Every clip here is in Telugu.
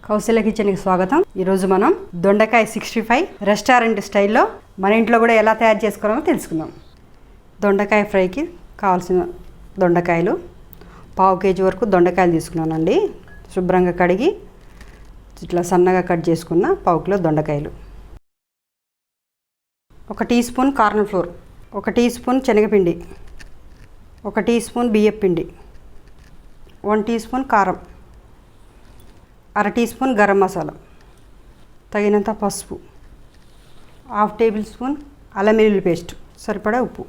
కౌశల్య కిచెన్కి స్వాగతం. ఈరోజు మనం దొండకాయ 65 రెస్టారెంట్ స్టైల్లో మన ఇంట్లో కూడా ఎలా తయారు చేసుకోవాలో తెలుసుకుందాం. దొండకాయ ఫ్రైకి కావాల్సిన దొండకాయలు 1/2 కేజీ వరకు దొండకాయలు తీసుకున్నానండి. శుభ్రంగా కడిగి ఇట్లా సన్నగా కట్ చేసుకున్న 1/2 కిలో దొండకాయలు, 1 teaspoon corn flour, 1 teaspoon శనగపిండి, 1 టీ స్పూన్ బియ్యం పిండి, 1 టీ స్పూన్ కారం, 1/2 టీ స్పూన్ గరం మసాలా, తగినంత పసుపు, 1/2 టేబుల్ స్పూన్ అల్లం వెల్లుల్లి పేస్ట్, సరిపడా ఉప్పు.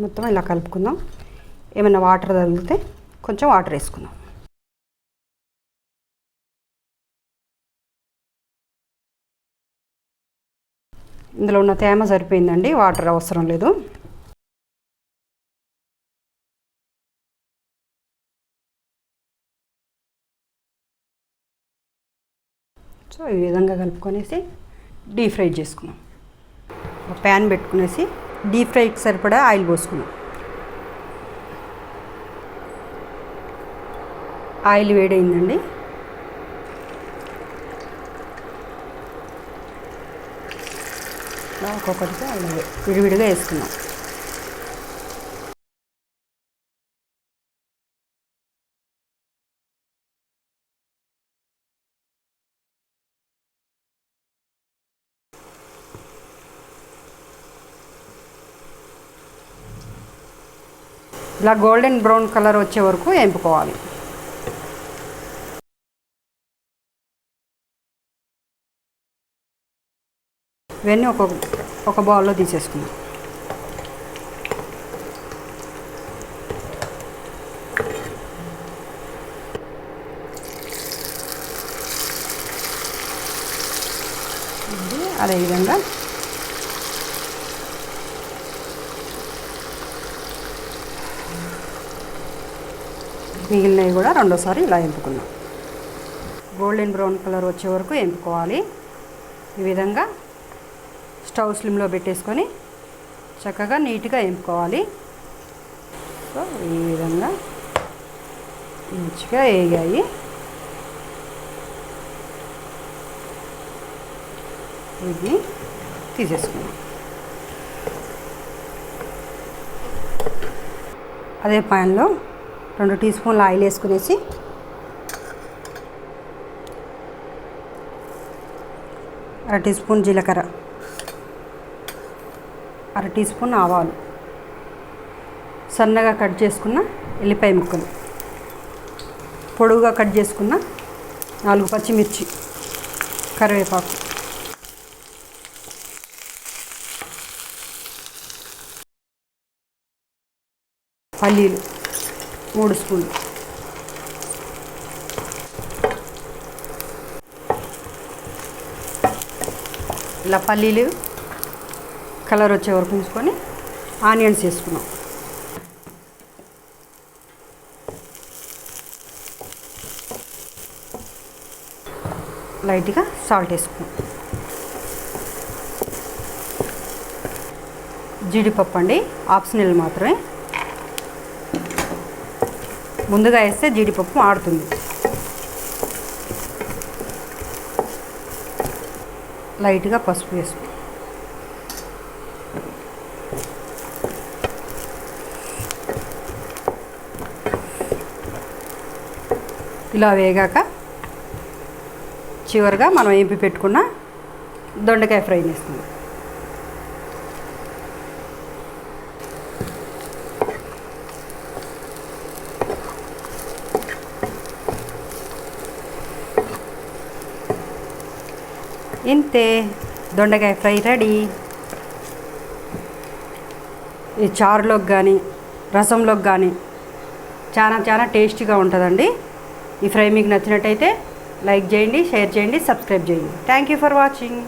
మొత్తం ఇలా కలుపుకుందాం. ఏమైనా వాటర్ తగిలితే కొంచెం వాటర్ వేసుకుందాం. ఇందులో ఉన్న తేమ సరిపోయిందండి, వాటర్ అవసరం లేదు. సో ఈ విధంగా కలుపుకొనేసి డీప్ ఫ్రై చేసుకున్నాం. ఒక ప్యాన్ పెట్టుకునేసి డీప్ ఫ్రైకి సరిపడా ఆయిల్ పోసుకున్నాం. ఆయిల్ వేడైందండి. ఒక్కొక్కటిగా విడివిడిగా వేసుకున్నాం. ఇలా గోల్డెన్ బ్రౌన్ కలర్ వచ్చే వరకు వేపుకోవాలి. ఇవన్నీ ఒక బౌల్లో తీసేసుకున్నాం. అదేవిధంగా మిగిలినవి కూడా రెండోసారి ఇలా వేపుకున్నాం. గోల్డెన్ బ్రౌన్ కలర్ వచ్చే వరకు వేపుకోవాలి. ఈ విధంగా స్టవ్ స్లిమ్లో పెట్టేసుకొని చక్కగా నీట్గా వేపుకోవాలి. సో ఈ విధంగా మంచిగా వేగాయి. వీటిని తీసేసుకున్నాం. అదే ప్యాన్లో 2 టీ స్పూన్ల ఆయిల్ వేసుకునేసి అర టీ స్పూన్ జీలకర్ర, 1/2 టీ స్పూన్ ఆవాలు, సన్నగా కట్ చేసుకున్న ఎల్లిపాయ ముక్కలు, పొడుగుగా కట్ చేసుకున్న 4 పచ్చిమిర్చి, కరివేపాకు, పల్లీలు 3 స్పూన్లు, ఇలా పల్లీలు కలర్ వచ్చే వరకు ఉంచుకొని ఆనియన్స్ వేసుకున్నాం. లైట్గా సాల్ట్ వేసుకున్నాం. జీడిపప్పు అండి, ఆప్షనల్ మాత్రమే. ముందుగా వేస్తే జీడిపప్పు ఆడుతుంది. లైట్గా పసుపు వేసుకు, ఇలా వేగాక చివరిగా మనం వేపి పెట్టుకున్న దొండకాయ ఫ్రై వేస్తుంది. ఇంతే, దొండకాయ ఫ్రై రెడీ. ఈ చారులోకి కానీ రసంలోకి కానీ చాలా టేస్టీగా ఉంటుందండి. ఈ ఫ్రై మీకు నచ్చినట్టయితే లైక్ చేయండి, షేర్ చేయండి, సబ్స్క్రైబ్ చేయండి. Thank you for watching.